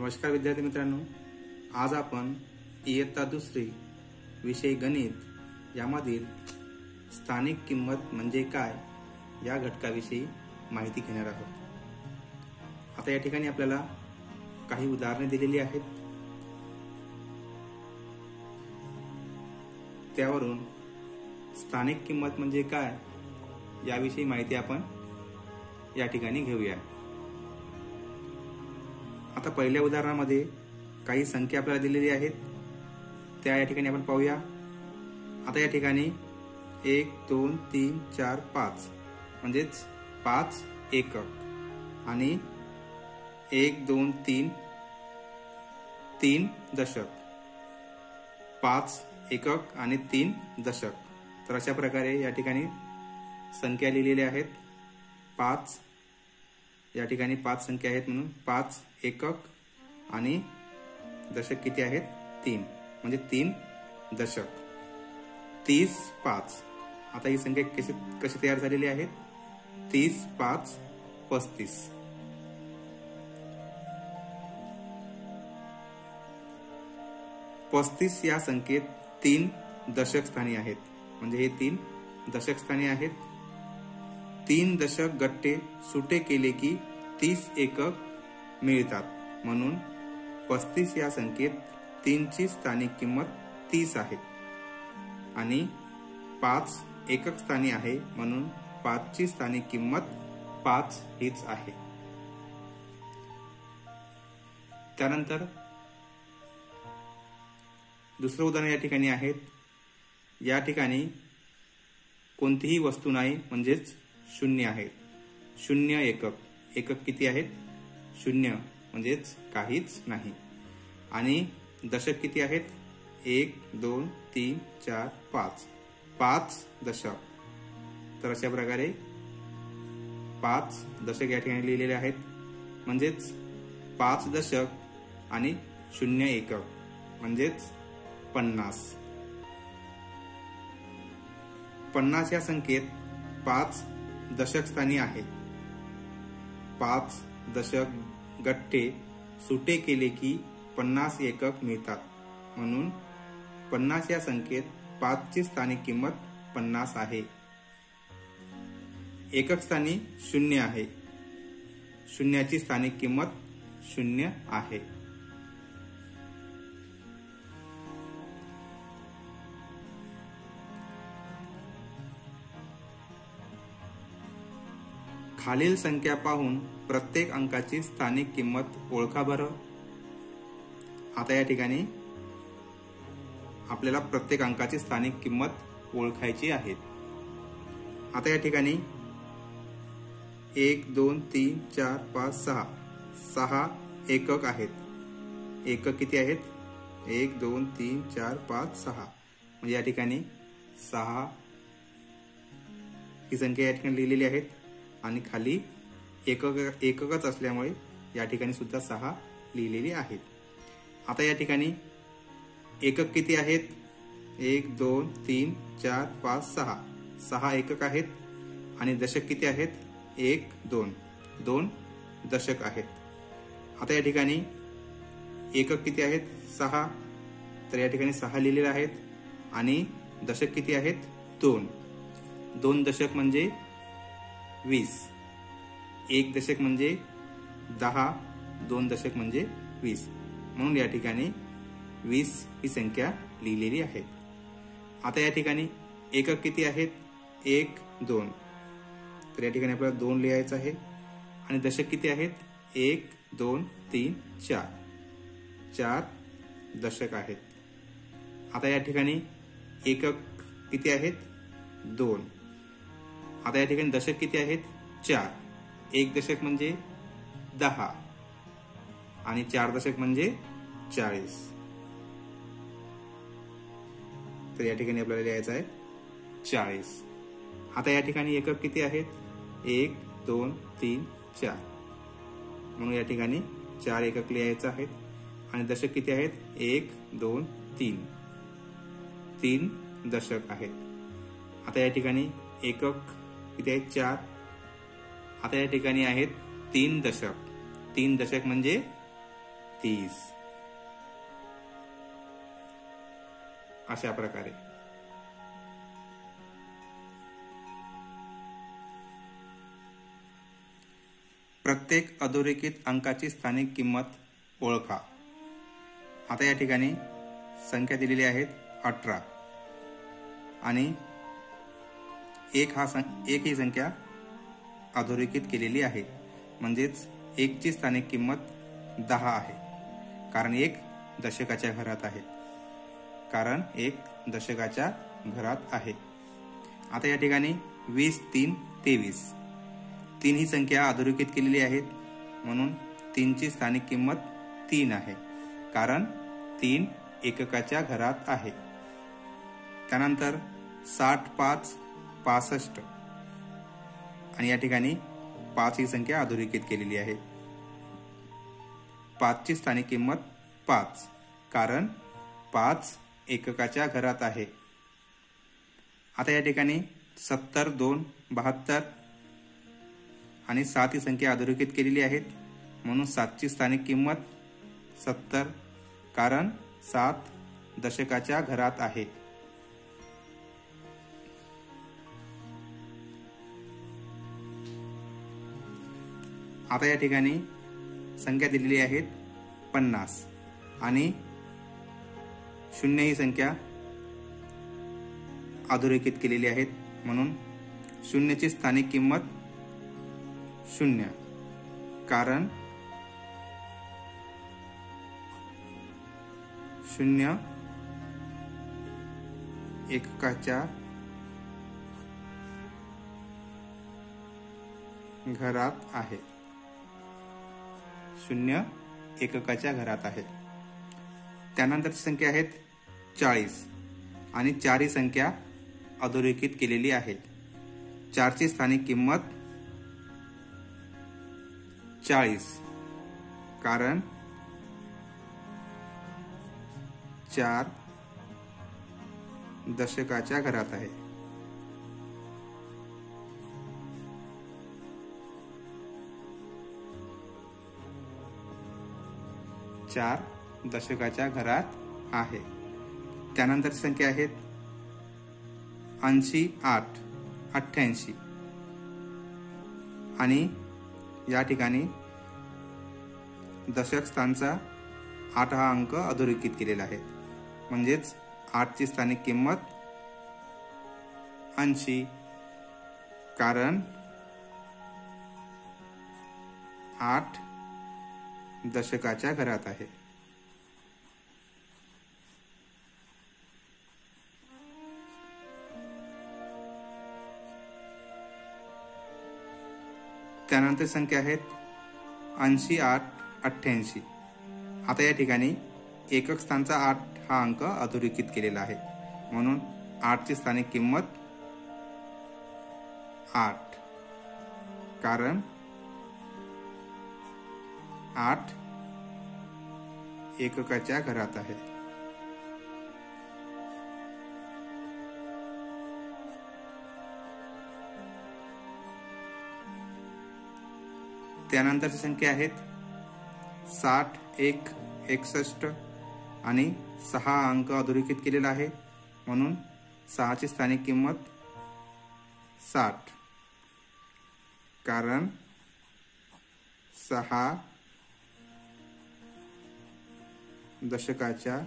नमस्कार विद्यार्थी मित्रांनो, आज आपण इयत्ता दुसरी विषय गणित यामधील स्थानिक किंमत म्हणजे काय या घटकाविषयी माहिती घेणार आहोत। आता या ठिकाणी आपल्याला काही उदाहरणे दिलेली आहेत, त्यावरून स्थानिक किंमत म्हणजे काय याविषयी माहिती आपण या ठिकाणी घेऊया। आता पहिल्या उदाहरणामध्ये काही संख्या आपल्याला दिलेली आहेत, त्या या ठिकाणी आपण पाहूया। आता या ठिकाणी 1 2 3 4 5 म्हणजेच 5 एकक आणि 1 2 3 3 दशक, 5 एकक आणि 3 दशक। तर अशा प्रकारे या ठिकाणी संख्या लिहिलेल्या आहेत। 5 या ठिकाणी 5 संख्या आहेत, म्हणून 5 एकक आणि दशक किती आहेत 3, म्हणजे 3 दशक। 30 5, आता ही संख्या कशी तयार झालेली आहे? 30 5 35। पस्तीस या संख्येत 3 दशक स्थानी आहेत, म्हणजे हे 3 दशक स्थानी आहेत। 3 दशक गट्टे सुटे केले की 30 एकक मिळतात, म्हणून 35 या संख्येत 3 ची स्थानिक किंमत 30 आहे आणि 5 एकक स्थानी आहे, म्हणून 5 ची स्थानिक किंमत 5 हीच आहे। त्यानंतर दुसरं उदाहरण या ठिकाणी आहेत। या ठिकाणी कोणतीही वस्तू नाही, म्हणजेच शून्य आहेत। 0 एकक, एकक किती आहेत? 0, म्हणजेच काहीच नाही। आणि दशक किती आहेत? 1 2 3 4 5, 5 दशक। तर अशा प्रकारे 5 दशक या ठिकाणी लिहिलेले आहेत, म्हणजेच 5 दशक आणि 0 एकक, म्हणजेच 50। 50 या संख्येत 5 दशक स्थानी आहे। 5 दशक गट्टे सुटे केले की 50 एकक मिळतात, म्हणून 50 या संख्येत 5 ची स्थानिक किंमत 50 आहे। एकक स्थानी 0 आहे, 0 ची स्थानिक किंमत 0 आहे। खालील संख्या पाहून प्रत्येक अंकाची स्थानिक किंमत ओळखा बरं। आता या ठिकाणी आपल्याला प्रत्येक अंकाची स्थानिक किंमत ओळखायची आहे। आता या ठिकाणी 1 2 3 4 5 6, 6 एकक आहेत। एकक किती आहेत? 1 2 3 4 5 6, म्हणजे या ठिकाणी 6 ही संख्या या ठिकाणी लिहिलेली आहेत आणि खाली एककच असल्यामुळे या ठिकाणी सुद्धा 6 लिहिलेली आहेत। आता या ठिकाणी एकक किती आहेत? 1 2 3 4 5 6, 6 एकक आहेत आणि दशक किती आहेत? 1 2, 2 दशक आहेत। आता या ठिकाणी एकक किती आहेत? 6, तर या ठिकाणी 6 लिहिलेले आहेत आणि दशक किती आहेत? 2, 2 दशक म्हणजे 20, 1 दशक म्हणजे 10, 2 दशक म्हणजे 20, म्हणून या ठिकाणी 20 ही संख्या लिहिलेली आहे। आता या ठिकाणी एकक किती आहेत? 1 2, तर या ठिकाणी आपल्याला 2 लिहायचं आहे आणि दशक किती आहेत? 1 2 3 4, 4 दशक आहेत। आता या ठिकाणी एकक किती आहेत? 2, आता या ठिकाणी दशक किती आहेत? 4, 1 दशक म्हणजे 10 आणि 4 दशक म्हणजे 40, तर या ठिकाणी आपल्याला लिहायचं आहे 40। आता या ठिकाणी एकक किती आहेत? 1 2 3 4, म्हणून या ठिकाणी 4 एकक लिहायचं आहेत आणि दशक किती आहेत? 1 2 3, 3 दशक आहेत। आता या ठिकाणी एकक किती आहेत? 4, आता या ठिकाणी आहेत 3 दशक। 3 दशक म्हणजे 30 अशा प्रकारे. प्रत्येक अधोरेखित अंकाची स्थानिक किंमत ओळखा. आता या ठिकाणी संख्या दिलेली आहेत 18 आणि एक ही संख्या अधोरेखित केलेली आहे, म्हणजेच 1 ची स्थानिक किंमत 10 आहे, कारण 1 दशकाच्या घरात आहे. आता या ठिकाणी 20, 3, 23 3 ही संख्या अधोरेखित केलेली आहेत, म्हणून 3 ची स्थानिक किंमत 3 आहे, कारण 3 एककाच्या घरात आहे. त्यानंतर 60, 5, 65 आणि या ठिकाणी 5 ही संख्या अधोरेखित केलेली आहे. 5 ची स्थानिक किंमत 5, कारण 5 एककाच्या घरात आहे. आता या ठिकाणी 70, 2, 72 आणि 7 ही संख्या अधोरेखित केलेली आहेत, म्हणून 7 ची स्थानिक किंमत 70, कारण 7 दशकाच्या घरात आहे. आता या ठिकाणी संख्या दिलेली आहेत 50 आणि 0 ही संख्या अधोरेखित केलेली आहेत, म्हणून 0 ची स्थानिक किंमत 0, कारण 0 एककाच्या घरात आहे. 0 एककाच्या घरात आहे. त्यानंतरची संख्या आहेत 40 आणि 4 ही संख्या अधोरेखित केलेली आहे. 4 ची स्थानिक किंमत 40, कारण 4 दशकाच्या घरात आहे. चार दशकाच्या घरात आहे. त्यानंतर संख्या आहेत 80, 8, 88 आणि या ठिकाणी दशक स्थानचा 8 हा अंक अधोरेखित केलेला आहे, म्हणजेच 8 ची स्थानिक किंमत 80, कारण 8 दशकाच्या घरात आहे. त्यानंतर संख्या आहेत 80, 8, 88. आता या ठिकाणी एकक स्थानचा 8 हा अंक अधोरेखित केलेला आहे, म्हणून 8 ची स्थानिक किंमत 8, कारण 8 एककाच्या घरात आहे. त्यानंतरची संख्या आहेत 60, 1, 61 आणि 6 अंक अधोरेखित केलेला आहे, म्हणून 6 ची स्थानिक किंमत 60, कारण 6 दशकाच्या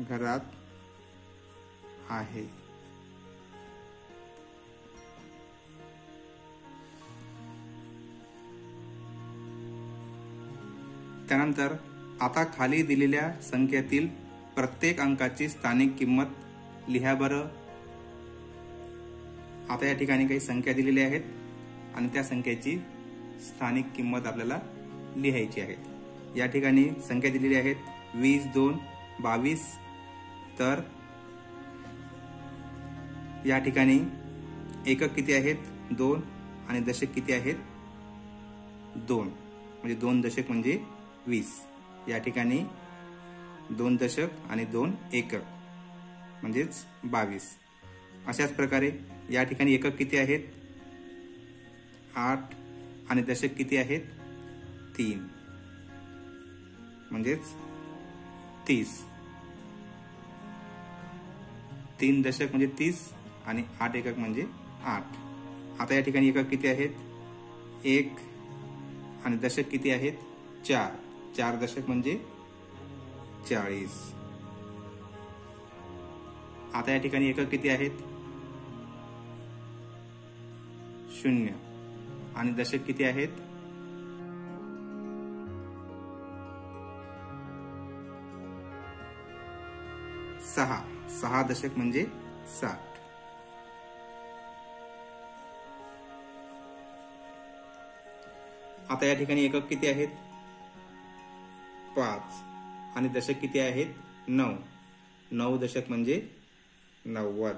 घरात आहे. त्यानंतर आता खाली दिलेल्या संख्येतील प्रत्येक अंकाची स्थानिक किंमत लिहा बरं. आता या ठिकाणी काही संख्या दिलेल्या आहेत आणि त्या संख्येची स्थानिक किंमत आपल्याला लिहायची आहे. या ठिकाणी संख्या दिलेली आहेत 20, 2, 22. तर या ठिकाणी एकक किती आहेत 2 आणि दशक किती आहेत 2, म्हणजे 2 दशक म्हणजे 20. या ठिकाणी 2 दशक आणि 2 एकक म्हणजेच 22. अशाच प्रकारे या ठिकाणी एकक किती आहेत 8 आणि दशक किती आहेत 3 म्हणजेच 30. 3 दशक म्हणजे 30 आणि 8 एकक म्हणजे 8. आता या ठिकाणी एकक किती आहेत? 1 आणि दशक किती आहेत? 4. 4 दशक म्हणजे 40. आता या ठिकाणी एकक किती आहेत? 0 आणि दशक किती आहेत? 6. 6 दशक म्हणजे 60. आता या ठिकाणी एकक किती आहेत? 5 आणि दशक किती आहेत? 9. 9 दशक म्हणजे 90.